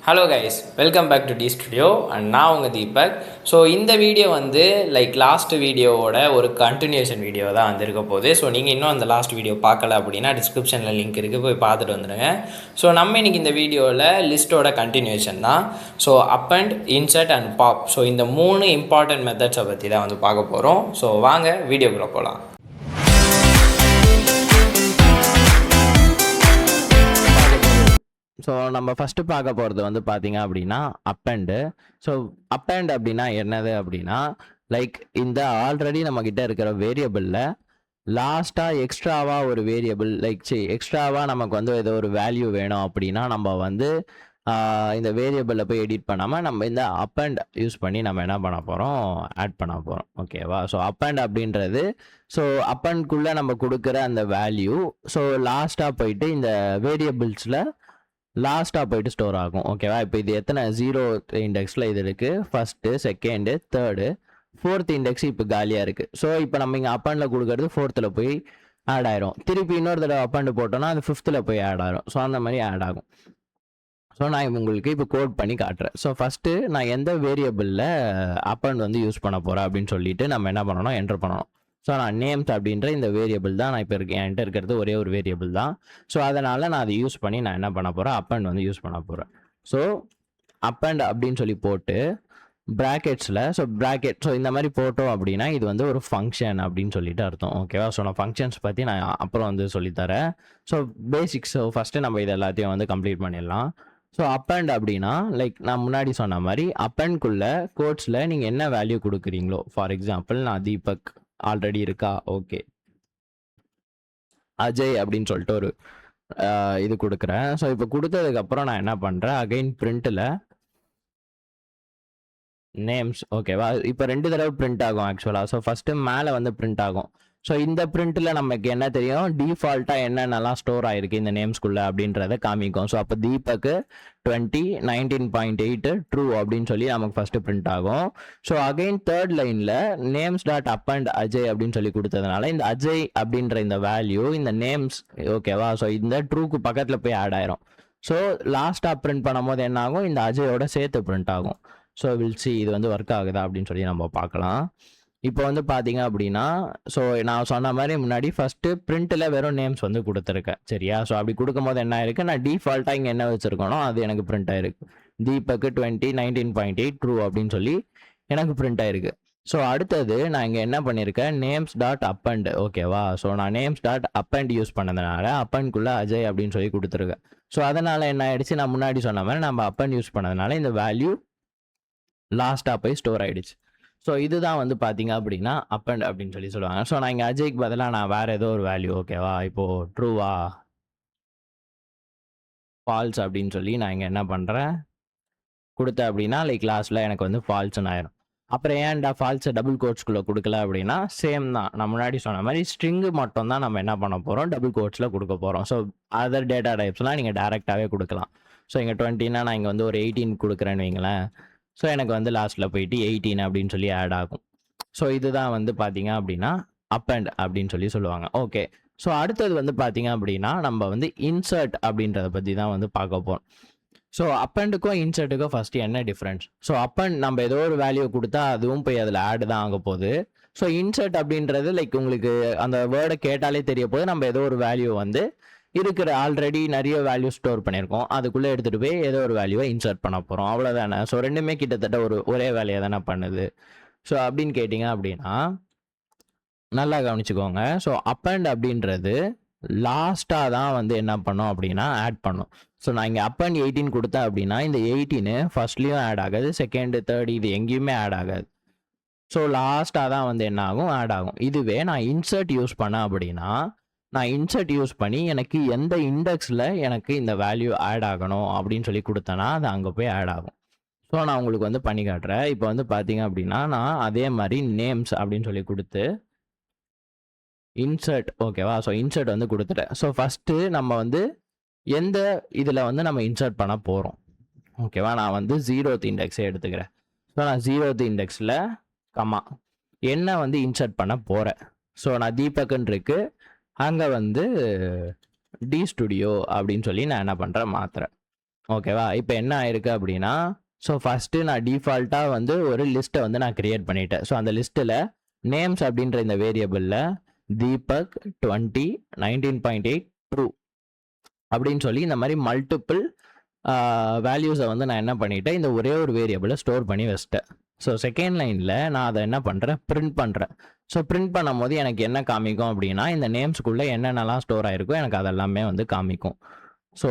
Hello guys, welcome back to the studio and நான் உங்கள் Deepak. So இந்த வீடியோ வந்து லாஸ்ட் வீடியோவோட ஒரு கண்டினியூஷன் வீடியோ தான் வந்திருக்க போகுது. ஸோ நீங்கள் இன்னும் அந்த லாஸ்ட் வீடியோ பார்க்கல அப்படின்னா டிஸ்கிரிப்ஷனில் லிங்க் இருக்குது, போய் பார்த்துட்டு வந்துடுங்க. ஸோ நம்ம இன்றைக்கி இந்த வீடியோவில் லிஸ்ட்டோட கண்டினியூஷன் தான். So up and insert and pop, so இந்த 3 இம்பார்ட்டன்ட் மெத்தட்ஸை பற்றி தான் வந்து பார்க்க போகிறோம். ஸோ வாங்க வீடியோக்குள்ளே போகலாம். ஸோ நம்ம ஃபஸ்ட்டு பார்க்க போகிறது வந்து பார்த்தீங்க அப்படின்னா up and. So up and அப்படின்னா என்னது அப்படின்னா, இந்த ஆல்ரெடி நம்மக்கிட்ட இருக்கிற வேரியபிளில் லாஸ்ட்டாக எக்ஸ்ட்ராவாக ஒரு வேரியபிள் எக்ஸ்ட்ராவாக நமக்கு வந்து ஏதோ ஒரு வேல்யூ வேணும் அப்படின்னா நம்ம வந்து இந்த வேரியபிளில் போய் எடிட் பண்ணாமல் நம்ம இந்த அப் அண்ட் யூஸ் பண்ணி நம்ம என்ன பண்ண போகிறோம், ஆட் பண்ண போகிறோம். ஓகேவா? ஸோ அப் அண்ட் அப்படின்றது ஸோ அப் அண்ட்குள்ளே நம்ம கொடுக்குற அந்த வேல்யூ ஸோ லாஸ்ட்டாக போயிட்டு இந்த வேரியபிள்ஸில் லாஸ்ட்டாக போயிட்டு ஸ்டோர் ஆகும். ஓகேவா? இப்போ இது எத்தனை 0 இண்டெக்ஸில் இது இருக்குது, first, second, third, 4th index இப்போ காலியாக இருக்குது. ஸோ இப்போ நம்ம இங்கே அப்பண்டில் கொடுக்கறது 4th போய் ஆட் ஆயிரும். திருப்பி இன்னொரு தடவை அப்பண்டு போட்டோம்னா அது 5th போய் ஆட் ஆயிரும். ஸோ அந்த மாதிரி ஆட் ஆகும். ஸோ நான் உங்களுக்கு இப்போ கோட் பண்ணி காட்டுறேன். ஸோ ஃபஸ்ட்டு நான் எந்த வேரியபிளில் அப்பண்ட் வந்து யூஸ் பண்ண போகிறேன் அப்படின்னு சொல்லிட்டு நம்ம என்ன பண்ணணும், என்டர் பண்ணணும். ஸோ நான் நேம்ஸ் அப்படின்ற இந்த வேரியபிள் தான் நான் இப்போ என்கிட்ட இருக்கிறது ஒரே ஒரு வேரியபிள் தான். ஸோ அதனால் நான் அதை யூஸ் பண்ணி நான் என்ன பண்ண போகிறேன், அப்பண்ட் வந்து யூஸ் பண்ண போகிறேன். ஸோ அப்பண்ட் அப்படின்னு சொல்லி போட்டு ப்ராக்கெட்ஸில் ஸோ இந்த மாதிரி போட்டோம் அப்படின்னா இது வந்து ஒரு ஃபங்க்ஷன் அப்படின்னு சொல்லிட்டு அர்த்தம். ஓகேவா? ஸோ நான் ஃபங்க்ஷன்ஸ் பற்றி நான் அப்புறம் வந்து சொல்லித்தரேன். ஸோ பேசிக்ஸ் ஃபஸ்ட்டு நம்ம இது எல்லாத்தையும் வந்து கம்ப்ளீட் பண்ணிடலாம். ஸோ அப்பண்ட் அப்படின்னா நான் முன்னாடி சொன்ன மாதிரி அப்பண்ட்குள்ளே கோட்ஸில் நீங்கள் என்ன வேல்யூ கொடுக்குறீங்களோ, ஃபார் எக்ஸாம்பிள் நான் தீபக் ஆல்ரெடி இருக்கா, ஓகே, அஜய் அப்படின்னு சொல்லிட்டு ஒரு இது கொடுக்குறேன். ஸோ இப்போ கொடுத்ததுக்கப்புறம் நான் என்ன பண்ணுறேன், அகைன் பிரிண்ட்டில் நேம்ஸ். ஓகேவா? இப்போ 2 தடவை பிரிண்ட் ஆகும் ஆக்சுவலாக. ஸோ ஃபஸ்ட்டு மேலே வந்து பிரிண்ட் ஆகும். ஸோ இந்த பிரிண்ட்டில் நமக்கு என்ன தெரியும், டிஃபால்ட்டாக என்னென்னலாம் ஸ்டோர் ஆகிருக்கு இந்த நேம்ஸ்குள்ளே அப்படின்றத காமிக்கும். ஸோ அப்போ தீபக்கு 20 19.8 ட்ரூ அப்படின்னு சொல்லி நமக்கு ஃபஸ்ட்டு பிரிண்ட் ஆகும். ஸோ அகைன் தேர்ட் லைனில் names dot up and Ajay அப்படின்னு சொல்லி கொடுத்ததுனால இந்த அஜய் அப்படின்ற இந்த வேல்யூ இந்த நேம்ஸ், ஓகேவா, ஸோ இந்த ட்ரூக்கு பக்கத்தில் போய் ஆட் ஆயிரும். ஸோ லாஸ்ட்டாக பிரிண்ட் பண்ணும் போது என்ன ஆகும், இந்த அஜயோட சேர்த்து பிரிண்ட் ஆகும். ஸோ வில் சி இது வந்து ஒர்க் ஆகுதா அப்படின்னு சொல்லி நம்ம பார்க்கலாம். இப்போ வந்து பார்த்தீங்க அப்படின்னா ஸோ நான் சொன்ன மாதிரி முன்னாடி ஃபஸ்ட்டு பிரிண்ட்டில் வெறும் நேம்ஸ் வந்து கொடுத்துருக்கேன். சரியா? ஸோ அப்படி கொடுக்கும் போது என்ன ஆயிருக்கு, நான் டிஃபால்ட்டாக இங்கே என்ன வச்சுருக்கோனோ அது எனக்கு பிரிண்ட் ஆயிருக்கு. தீபக்கு 20 19.8 ட்ரூ அப்படின்னு சொல்லி எனக்கு பிரிண்ட் ஆயிருக்கு. ஸோ அடுத்தது நான் இங்கே என்ன பண்ணியிருக்கேன், நேம்ஸ் டாட் அப்பண்ட். ஓகேவா? ஸோ நான் நேம்ஸ் டாட் அப்பண்ட் யூஸ் பண்ணதுனால அப்பண்ட்குள்ளே அஜய் அப்படின்னு சொல்லி கொடுத்துருக்கேன். ஸோ அதனால் என்ன ஆயிடுச்சு, நான் முன்னாடி சொன்ன மாதிரி நம்ம அப்பண்ட் யூஸ் பண்ணதுனால இந்த வேல்யூ லாஸ்ட்டாக போய் ஸ்டோர் ஆகிடுச்சு. ஸோ இதுதான் வந்து பார்த்தீங்க அப்படின்னா அப்பண்ட் அப்படின்னு சொல்லி சொல்லுவாங்க. ஸோ நான் இங்கே அஜய்க்கு பதிலாக நான் வேறு ஏதோ ஒரு வேல்யூ, ஓகேவா, இப்போது ட்ரூவா ஃபால்ஸ் அப்படின்னு சொல்லி நான் இங்கே என்ன பண்ணுறேன் கொடுத்தேன் அப்படின்னா லாஸ்ட்டில் எனக்கு வந்து ஃபால்ஸ்ன்னு ஆயிரும். அப்புறம் ஏன்டா ஃபால்ஸை டபுள் கோட்ஸ்குள்ளே கொடுக்கல அப்படின்னா சேம் தான், நான் முன்னாடி சொன்ன மாதிரி ஸ்ட்ரிங்கு மட்டும் தான் நம்ம என்ன பண்ண போகிறோம், டபுள் கோட்ஸில் கொடுக்க போகிறோம். ஸோ அதர் டேட்டா டைப்ஸ்லாம் நீங்கள் டேரெக்டாகவே கொடுக்கலாம். ஸோ இங்கே 20னா நான் இங்கே வந்து ஒரு 18 கொடுக்குறேன்னு வைங்களேன். ஸோ எனக்கு வந்து லாஸ்ட்டில் போயிட்டு 18 அப்படின்னு சொல்லி ஆட் ஆகும். ஸோ இதுதான் வந்து பார்த்தீங்க அப்படின்னா அப்பண்ட் அப்படின்னு சொல்லி சொல்லுவாங்க. ஓகே. ஸோ அடுத்தது வந்து பார்த்தீங்க அப்படின்னா நம்ம வந்து இன்சர்ட் அப்படின்றத பற்றி தான் வந்து பார்க்க போகிறோம். ஸோ அப்பண்டுக்கும் இன்சர்ட்டுக்கும் ஃபஸ்ட்டு என்ன டிஃப்ரென்ஸ், ஸோ அப்பண்ட் நம்ம ஏதோ ஒரு வேல்யூ கொடுத்தா அதுவும் போய் அதில் ஆட் தான் ஆக போகுது. ஸோ இன்சர்ட் அப்படின்றது உங்களுக்கு அந்த வேர்டை கேட்டாலே தெரிய போது நம்ம ஏதோ ஒரு வேல்யூ வந்து இருக்கிற ஆல்ரெடி நிறைய வேல்யூ ஸ்டோர் பண்ணியிருக்கோம், அதுக்குள்ளே எடுத்துகிட்டு போய் ஏதோ ஒரு வேல்யூவை இன்சர்ட் பண்ண போகிறோம், அவ்வளோதானே. ஸோ ரெண்டுமே கிட்டத்தட்ட ஒரே வேலையை தானே பண்ணுது. ஸோ அப்படின்னு கேட்டிங்க அப்படின்னா நல்லா கவனிச்சுக்கோங்க. ஸோ அப்பண்ட் அப்படின்றது லாஸ்ட்டாக தான் வந்து என்ன பண்ணோம் அப்படின்னா ஆட் பண்ணும். ஸோ நான் இங்கே அப்பண்ட் 18 கொடுத்தேன் அப்படின்னா இந்த 18 ஃபர்ஸ்ட்லேயும் ஆட் ஆகாது, செகண்டு தேர்டு இது எங்கேயுமே ஆட் ஆகாது. ஸோ லாஸ்ட்டாக தான் வந்து என்ன ஆகும், ஆட் ஆகும். இதுவே நான் இன்சர்ட் யூஸ் பண்ணேன் அப்படின்னா நான் இன்சர்ட் யூஸ் பண்ணி எனக்கு எந்த இண்டெக்ஸில் எனக்கு இந்த வேல்யூ ஆட் ஆகணும் அப்படின்னு சொல்லி கொடுத்தேன்னா அது அங்கே போய் ஆட் ஆகும். ஸோ நான் உங்களுக்கு வந்து பண்ணி காட்டுறேன். இப்போ வந்து பார்த்தீங்க அப்படின்னா நான் அதே மாதிரி நேம்ஸ் அப்படின்னு சொல்லி கொடுத்து இன்சர்ட், ஓகேவா, ஸோ இன்சர்ட் வந்து கொடுத்துட்டேன். ஸோ ஃபஸ்ட்டு நம்ம வந்து எந்த இதில் வந்து நம்ம இன்சர்ட் பண்ண போகிறோம், ஓகேவா, நான் வந்து 0th இண்டெக்ஸே எடுத்துக்கிறேன். ஸோ நான் 0th இண்டெக்ஸில் கம்மா என்ன வந்து இன்சர்ட் பண்ண போகிறேன். ஸோ நான் தீபக்குன்னு இருக்கு, அங்கே வந்து டி ஸ்டுடியோ அப்படின்னு சொல்லி நான் என்ன பண்ணுறேன் மாற்றுறேன். ஓகேவா? இப்போ என்ன ஆயிருக்கு அப்படின்னா, ஸோ ஃபஸ்ட்டு நான் டிஃபால்ட்டாக வந்து ஒரு லிஸ்ட்டை வந்து நான் கிரியேட் பண்ணிட்டேன். ஸோ அந்த லிஸ்ட்டில் நேம்ஸ் அப்படின்ற இந்த வேரியபிளில் தீபக் 20 19.8 ட்ரூ அப்படின்னு சொல்லி இந்த மாதிரி மல்டிபிள் வேல்யூஸை வந்து நான் என்ன பண்ணிட்டேன், இந்த ஒரே ஒரு வேரியபிளை ஸ்டோர் பண்ணி வச்சிட்டேன். ஸோ செகண்ட் லைனில் நான் அதை என்ன பண்ணுறேன், பிரிண்ட் பண்ணுறேன். ஸோ பிரிண்ட் பண்ணும்போது எனக்கு என்ன காமிக்கும் அப்படின்னா, இந்த நேம்ஸ்க்குள்ளே என்னென்னலாம் ஸ்டோர் ஆகிருக்கோ எனக்கு அதெல்லாமே வந்து காமிக்கும். ஸோ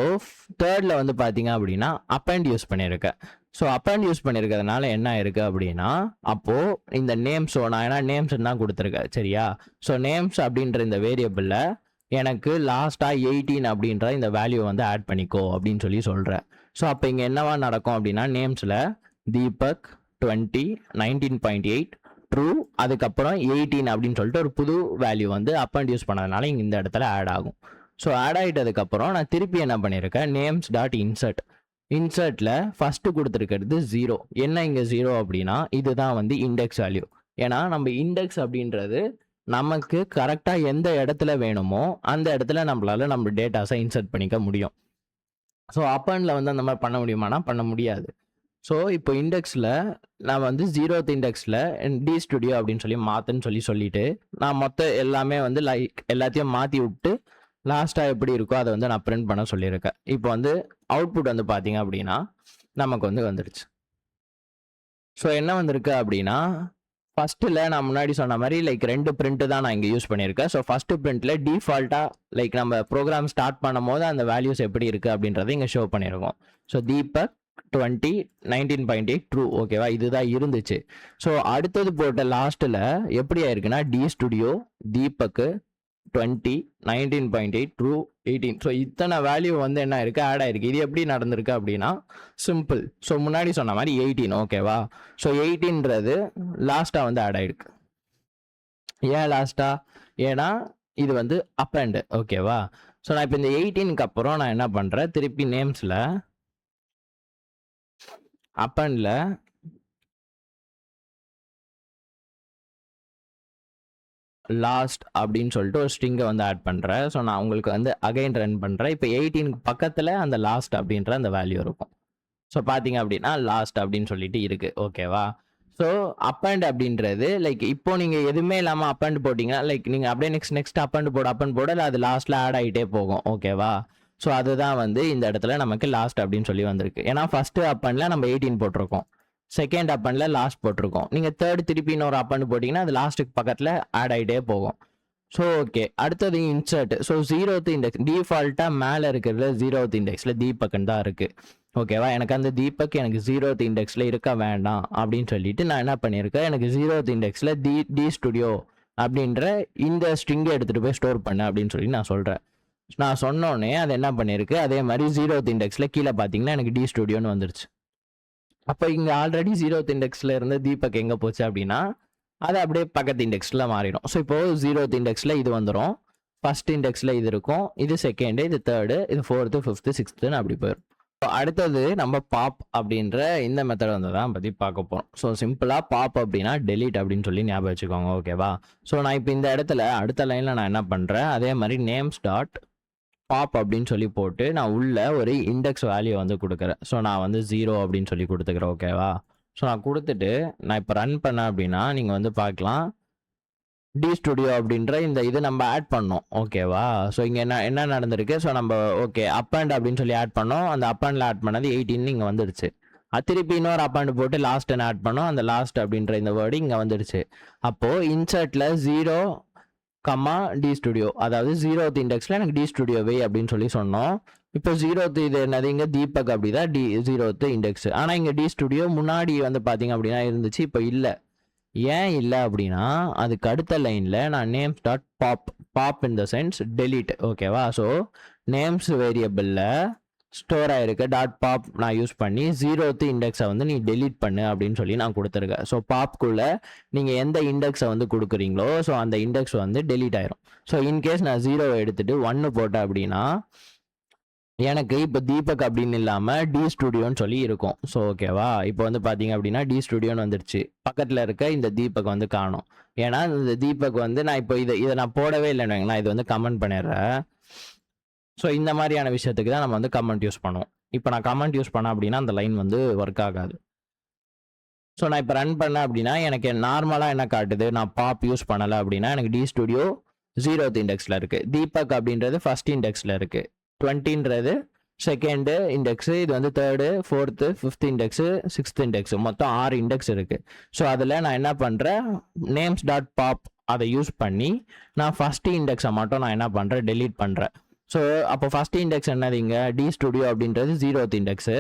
தேர்டில் வந்து பார்த்தீங்க அப்படின்னா அப்பண்ட் யூஸ் பண்ணியிருக்கேன். ஸோ அப்பண்ட் யூஸ் பண்ணியிருக்கிறதுனால என்ன ஆயிருக்கு அப்படின்னா, அப்போது இந்த நேம்ஸ், நான் ஏன்னா நேம்ஸ் தான் கொடுத்துருக்கேன் சரியா. ஸோ நேம்ஸ் அப்படின்ற இந்த வேரியபிளில் எனக்கு லாஸ்ட்டாக 18 அப்படின்ற இந்த வேல்யூ வந்து ஆட் பண்ணிக்கோ அப்படின்னு சொல்லி சொல்கிறேன். ஸோ அப்போ இங்கே என்னவா நடக்கும் அப்படின்னா, நேம்ஸில் தீபக் 20 19.8 ட்ரூ, அதுக்கப்புறம் 18 அப்படின்னு சொல்லிட்டு ஒரு புது வேல்யூ வந்து அப்பண்ட் யூஸ் பண்ணதுனால இங்கே இந்த இடத்துல ஆட் ஆகும். ஸோ ஆட் ஆகிட்டதுக்கப்புறம் நான் திருப்பி என்ன பண்ணியிருக்கேன், நேம்ஸ் டாட் இன்சர்ட், இன்சர்ட்டில் ஃபஸ்ட்டு கொடுத்துருக்கிறது 0. என்ன இங்கே 0 அப்படின்னா, இதுதான் வந்து இண்டெக்ஸ் வேல்யூ. ஏன்னா நம்ம இண்டெக்ஸ் அப்படின்றது நமக்கு கரெக்டாக எந்த இடத்துல வேணுமோ அந்த இடத்துல நம்மளால நம்ம டேட்டாஸை இன்சர்ட் பண்ணிக்க முடியும். ஸோ அப்பண்டில் வந்து அந்த மாதிரி பண்ண முடியுமானா பண்ண முடியாது. ஸோ இப்போ இண்டெக்ஸில் நான் வந்து 0th இண்டெக்ஸில் டி ஸ்டுடியோ அப்படின்னு சொல்லி மாற்றுன்னு சொல்லிட்டு நான் மொத்தம் எல்லாமே வந்து எல்லாத்தையும் மாற்றி விட்டு லாஸ்ட்டாக எப்படி இருக்கோ அதை வந்து நான் பிரிண்ட் பண்ண சொல்லியிருக்கேன். இப்போ வந்து அவுட்புட் வந்து பார்த்தீங்க அப்படின்னா நமக்கு வந்து வந்துடுச்சு. ஸோ என்ன வந்திருக்கு அப்படின்னா, ஃபஸ்ட்டில் நான் முன்னாடி சொன்ன மாதிரி ரெண்டு பிரிண்ட்டு தான் நான் இங்கே யூஸ் பண்ணியிருக்கேன். ஸோ ஃபஸ்ட்டு பிரிண்ட்டில் டிஃபால்ட்டாக நம்ம ப்ரோக்ராம் ஸ்டார்ட் பண்ணும் போது அந்த வேல்யூஸ் எப்படி இருக்குது அப்படின்றத இங்கே ஷோ பண்ணியிருக்கோம். ஸோ தீபக் 20 19.8 ட்ரூ, ஓகேவா, இதுதான் இருந்துச்சு. ஸோ அடுத்தது போட்ட லாஸ்ட்டில் எப்படி ஆயிருக்குன்னா, டி ஸ்டுடியோ தீபக்கு 20 19.8 ட்ரூ 18. ஸோ இத்தனை வேல்யூ வந்து என்ன இருக்குது, ஆட் ஆயிருக்கு. இது எப்படி நடந்திருக்கு அப்படின்னா சிம்பிள். ஸோ முன்னாடி சொன்ன மாதிரி 18, ஓகேவா. ஸோ 18ன்றது லாஸ்ட்டாக வந்து ஆட் ஆயிருக்கு. ஏன் லாஸ்ட்டாக, ஏன்னா இது வந்து அப்பண்ட், ஓகேவா. ஸோ நான் இப்போ இந்த 18க்கு அப்புறம் நான் என்ன பண்ணுறேன், திருப்பி நேம்ஸில் அப்பண்டில் லாஸ்ட் அப்படின்னு சொல்லிட்டு ஒரு ஸ்ட்ரிங்கை வந்து ஆட் பண்ணுறேன். ஸோ நான் உங்களுக்கு வந்து அகைன் ரன் பண்ணுறேன். இப்போ 18க்கு பக்கத்தில் அந்த லாஸ்ட் அப்படின்ற அந்த வேல்யூ இருக்கும். ஸோ பார்த்தீங்க அப்படின்னா லாஸ்ட் அப்படின்னு சொல்லிட்டு இருக்குது, ஓகேவா. ஸோ அப்பண்ட் அப்படின்றது இப்போ நீங்கள் எதுவுமே இல்லாமல் அப்பண்ட் போட்டிங்கன்னா நீங்கள் அப்படியே நெக்ஸ்ட் அப்பண்ட் போட அது லாஸ்ட்டில் ஆட் ஆகிட்டே போகும், ஓகேவா. ஸோ அதுதான் வந்து இந்த இடத்துல நமக்கு லாஸ்ட் அப்படின்னு சொல்லி வந்திருக்கு. ஏன்னா ஃபஸ்ட்டு அப்பண்டில் நம்ம 18 போட்டிருக்கோம், செகண்ட் அப்பண்டில் லாஸ்ட் போட்டிருக்கோம். நீங்கள் தேர்ட் திருப்பி இன்னொரு அப்பண்ட் போட்டிங்கன்னா அது லாஸ்ட்டுக்கு பக்கத்தில் ஆட் ஆகிட்டே போகும். ஸோ ஓகே, அடுத்தது இன்சர்ட். ஸோ 0th இண்டெக்ஸ் டிஃபால்ட்டாக மேலே இருக்கிறது 0th இண்டெக்ஸில் தீபக்னு தான் இருக்குது, ஓகேவா. எனக்கு அந்த தீபக் எனக்கு 0th இண்டெக்ஸில் இருக்க வேண்டாம் அப்படின்னு சொல்லிட்டு நான் என்ன பண்ணியிருக்கேன், எனக்கு 0th இண்டெக்ஸில் டி ஸ்டுடியோ அப்படின்ற இந்த ஸ்ட்ரிங்கை எடுத்துகிட்டு போய் ஸ்டோர் பண்ண அப்படின்னு சொல்லி நான் சொல்கிறேன். நான் சொன்னோடனே அது என்ன பண்ணியிருக்கு, அதே மாதிரி 0th இண்டெக்ஸில் கீழே பார்த்தீங்கன்னா எனக்கு டி ஸ்டுடியோன்னு வந்துருச்சு. அப்போ இங்கே ஆல்ரெடி 0th இண்டெக்ஸில் இருந்து தீபக் எங்கே போச்சு அப்படின்னா அது அப்படியே பக்கத்து இண்டெக்ஸில் மாறிடும். ஸோ இப்போது 0th இண்டெக்ஸில் இது வந்துடும், ஃபஸ்ட் இண்டெக்ஸில் இது இருக்கும், இது செகண்டு, இது தேர்டு, இது 4th 5th 6th அப்படி போயிடும். அடுத்தது நம்ம பாப் அப்படின்ற இந்த மெத்தட் வந்து தான் பற்றி பார்க்க போகிறோம். ஸோ சிம்பிளாக பாப் அப்படின்னா டெலீட் அப்படின்னு சொல்லி ஞாபகம் வச்சுக்கோங்க, ஓகேவா. ஸோ நான் இப்போ இந்த இடத்துல அடுத்த லைனில் நான் என்ன பண்ணுறேன், அதே மாதிரி நேம்ஸ் டாட் பாப் அப்படின்னு சொல்லி போட்டு நான் உள்ள ஒரு இண்டெக்ஸ் வேல்யூ வந்து கொடுக்குறேன். ஸோ நான் வந்து 0 அப்படின்னு சொல்லி கொடுத்துக்கிறேன், ஓகேவா. ஸோ நான் கொடுத்துட்டு நான் இப்போ ரன் பண்ணேன் அப்படின்னா நீங்கள் வந்து பார்க்கலாம், டி ஸ்டுடியோ அப்படின்ற இந்த இது நம்ம ஆட் பண்ணோம், ஓகேவா. ஸோ இங்கே என்ன நடந்திருக்கு, ஸோ நம்ம ஓகே அப்பண்ட் அப்படின்னு சொல்லி ஆட் பண்ணோம், அந்த அப்பண்டில் ஆட் பண்ணது 18 இங்கே வந்துடுச்சு. அது திருப்பி இன்னொரு அப்பண்ட் போட்டு லாஸ்ட்னு ஆட் பண்ணோம், அந்த லாஸ்ட் அப்படின்ற இந்த வேர்டு இங்கே வந்துடுச்சு. அப்போது இன்சர்ட்டில் 0, டி ஸ்டுடியோ, அதாவது 0th இண்டெக்ஸில் எனக்கு டி ஸ்டுடியோ வை அப்படின்னு சொல்லி சொன்னோம். இப்போ 0th இது என்னது, இங்கே தீபக் அப்படிதான் 0th இண்டெக்ஸ். ஆனால் இங்கே டி ஸ்டுடியோ முன்னாடி வந்து பார்த்தீங்க அப்படின்னா இருந்துச்சு, இப்போ இல்லை. ஏன் இல்லை அப்படின்னா அதுக்கு அடுத்த லைனில் நான் names dot pop in the sense delete, ஓகேவா. ஸோ நேம்ஸ் வேரியபிளில் ஸ்டோர் ஆகிருக்க டாட் பாப் நான் யூஸ் பண்ணி 0th இண்டெக்ஸை வந்து நீ டெலீட் பண்ணு அப்படின்னு சொல்லி நான் கொடுத்துருக்கேன். ஸோ பாப்குள்ளே நீங்கள் எந்த இண்டெக்ஸை வந்து கொடுக்குறீங்களோ ஸோ அந்த இண்டெக்ஸ் வந்து டெலீட் ஆயிரும். ஸோ இன்கேஸ் நான் 0 எடுத்துகிட்டு 1 போட்டேன் அப்படின்னா எனக்கு இப்போ தீபக் அப்படின்னு இல்லாமல் டி ஸ்டுடியோன்னு சொல்லி இருக்கும். ஸோ ஓகேவா, இப்போ வந்து பார்த்தீங்க அப்படின்னா டி ஸ்டுடியோன்னு வந்துடுச்சு, பக்கத்தில் இருக்க இந்த தீபக் வந்து காணும். ஏன்னா இந்த தீபக் வந்து நான் இப்போ இதை நான் போடவே இல்லைன்னு நான் இது வந்து கமெண்ட் பண்ணிடுறேன். ஸோ இந்த மாதிரியான விஷயத்துக்கு தான் நம்ம வந்து கமெண்ட் யூஸ் பண்ணுவோம். இப்போ நான் கமெண்ட் யூஸ் பண்ணேன் அப்படின்னா அந்த லைன் வந்து ஒர்க் ஆகாது. ஸோ நான் இப்போ ரன் பண்ணேன் அப்படின்னா எனக்கு நார்மலாக என்ன காட்டுது, நான் பாப் யூஸ் பண்ணலை அப்படின்னா எனக்கு டி ஸ்டுடியோ 0th இண்டெக்ஸில் இருக்குது, தீபக் அப்படின்றது ஃபர்ஸ்ட் இண்டெக்ஸில் இருக்குது, 20ன்றது செகண்டு இண்டெக்ஸு, இது வந்து third, fourth, fifth index, sixth index, மொத்தம் 6 இண்டெக்ஸ் இருக்குது. ஸோ அதில் நான் என்ன பண்ணுறேன், நேம்ஸ் டாட் பாப் அதை யூஸ் பண்ணி நான் ஃபஸ்ட்டு இண்டெக்ஸை மட்டும் நான் என்ன பண்ணுறேன், டெலீட் பண்ணுறேன். ஸோ அப்போ ஃபஸ்ட் இண்டெக்ஸ் என்னதுங்க, டி ஸ்டுடியோ அப்படின்றது 0th இண்டெக்ஸு,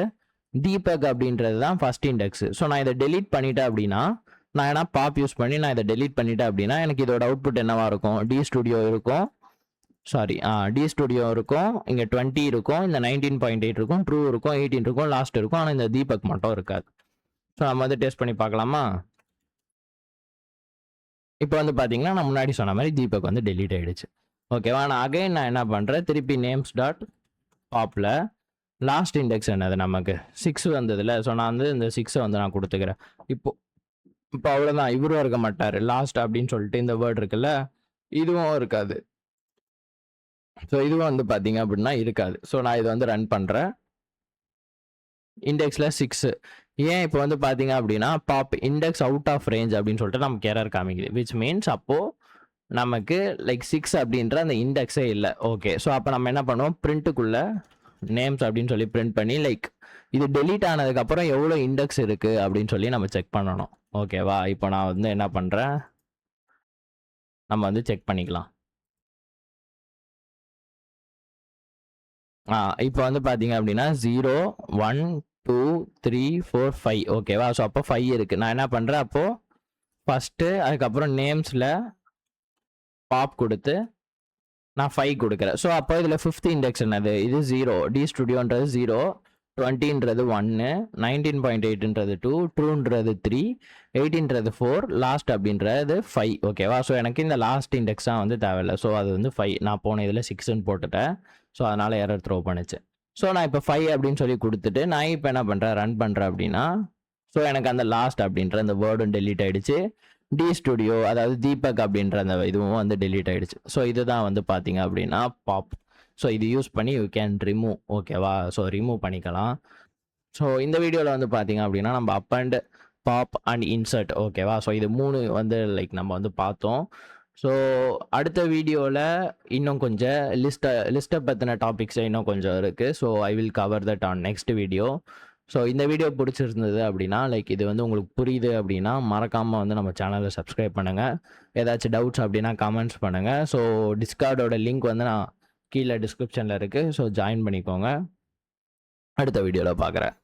தீபக் அப்படின்றது தான் ஃபர்ஸ்ட் இண்டெக்ஸு. ஸோ நான் இதை டெலீட் பண்ணிட்டேன் அப்படின்னா, நான் என்ன பாப் யூஸ் பண்ணி நான் இதை டெலீட் பண்ணிட்டேன் அப்படின்னா எனக்கு இதோட அவுட்புட் என்னவா இருக்கும், டி ஸ்டுடியோ இருக்கும், டி ஸ்டுடியோ இருக்கும், இங்கே 20 இருக்கும், இந்த 19.8 இருக்கும், ட்ரூ இருக்கும், 18 இருக்கும், லாஸ்ட் இருக்கும், ஆனால் இந்த தீபக் மட்டும் இருக்காது. ஸோ நம்ம வந்து டெஸ்ட் பண்ணி பார்க்கலாமா. இப்போ வந்து பார்த்தீங்கன்னா நான் முன்னாடி சொன்ன மாதிரி தீபக் வந்து டெலீட் ஆகிடுச்சு. ஓகேவா, நான் அகைன் நான் என்ன பண்ணுறேன், திருப்பி நேம்ஸ் டாட் பாப்பில் லாஸ்ட் இண்டெக்ஸ் என்னது நமக்கு 6 வந்ததுல. ஸோ நான் வந்து இந்த 6 வந்து நான் கொடுத்துக்கிறேன். இப்போ அவ்வளோதான், இவரும் இருக்க மாட்டார், லாஸ்ட் அப்படின்னு சொல்லிட்டு இந்த வேர்டு இருக்குல்ல, இதுவும் இருக்காது. ஸோ இதுவும் வந்து பார்த்தீங்க அப்படின்னா இருக்காது. ஸோ நான் இதை வந்து ரன் பண்ணுறேன், இண்டெக்ஸில் 6. ஏன் இப்போ வந்து பார்த்தீங்க அப்படின்னா pop index out of range அப்படின்னு சொல்லிட்டு நமக்கு எரர் காமிக்குது, விச் மீன்ஸ் அப்போது நமக்கு லைக் 6 அப்படின்ற அந்த இண்டெக்ஸே இல்லை. ஓகே, ஸோ அப்போ நம்ம என்ன பண்ணுவோம், பிரிண்ட்டுக்குள்ளே நேம்ஸ் அப்படின்னு சொல்லி பிரிண்ட் பண்ணி லைக் இது டெலீட் ஆனதுக்கப்புறம் எவ்வளோ இண்டெக்ஸ் இருக்குது அப்படின்னு சொல்லி நம்ம செக் பண்ணணும். ஓகேவா, இப்போ நான் வந்து என்ன பண்ணுறேன், நம்ம வந்து செக் பண்ணிக்கலாம். இப்போ வந்து பார்த்தீங்க அப்படின்னா 0 1 2 3 4 5. ஓகேவா, ஸோ அப்போ 5 இருக்குது. நான் என்ன பண்ணுறேன், அப்போது ஃபஸ்ட்டு அதுக்கப்புறம் நேம்ஸில் பாப் கொடுத்து நான் 5 கொடுக்குறேன். ஸோ அப்போ இதில் 5th இண்டெக்ஸ் என்னது, இது 0, டி ஸ்டுடியோன்றது 0, 20ன்றது 1, 19.8ன்றது 2, ட்ரூன்றது 3, 18ன்றது 4, லாஸ்ட் அப்படின்றது 5. ஓகேவா, ஸோ எனக்கு இந்த லாஸ்ட் இண்டெக்ஸ் தான் வந்து தேவையில்லை. ஸோ அது வந்து 5, நான் போன இதில் 6ன்னு போட்டுட்டேன். ஸோ அதனால் எரர் த்ரோ பண்ணிச்சு. ஸோ நான் இப்போ 5 அப்படின்னு சொல்லி கொடுத்துட்டு நான் இப்போ என்ன பண்ணுறேன், ரன் பண்ணுறேன் அப்படின்னா, ஸோ எனக்கு அந்த லாஸ்ட் அப்படின்ற அந்த வேர்டும் டெலீட் ஆகிடுச்சு, டி ஸ்டுடியோ அதாவது தீபக் அப்படின்ற அந்த இதுவும் வந்து டெலீட் ஆகிடுச்சு. ஸோ இதுதான் வந்து பார்த்தீங்க அப்படின்னா பாப். ஸோ இது யூஸ் பண்ணி யூ கேன் ரிமூவ். ஓகேவா, ஸோ ரிமூவ் பண்ணிக்கலாம். ஸோ இந்த வீடியோவில் வந்து பார்த்தீங்க அப்படின்னா நம்ம up and pop and insert. ஓகேவா, ஸோ இது 3 வந்து லைக் நம்ம வந்து பார்த்தோம். ஸோ அடுத்த வீடியோவில் இன்னும் கொஞ்சம் லிஸ்ட்டை பற்றின டாபிக்ஸை இன்னும் கொஞ்சம் இருக்குது. So I will cover that on next video. So இந்த வீடியோ பிடிச்சிருந்தது அப்படின்னா லைக் இது வந்து உங்களுக்கு புரியுது அப்படின்னா மறக்காமல் வந்து நம்ம சேனலை சப்ஸ்கிரைப் பண்ணுங்கள். ஏதாச்சும் டவுட்ஸ் அப்படின்னா கமெண்ட்ஸ் பண்ணுங்கள். ஸோ டிஸ்கார்டோட லிங்க் வந்து நான் கீழே டிஸ்கிரிப்ஷனில் இருக்குது. ஸோ ஜாயின் பண்ணிக்கோங்க. அடுத்த வீடியோவில் பார்க்குறேன்.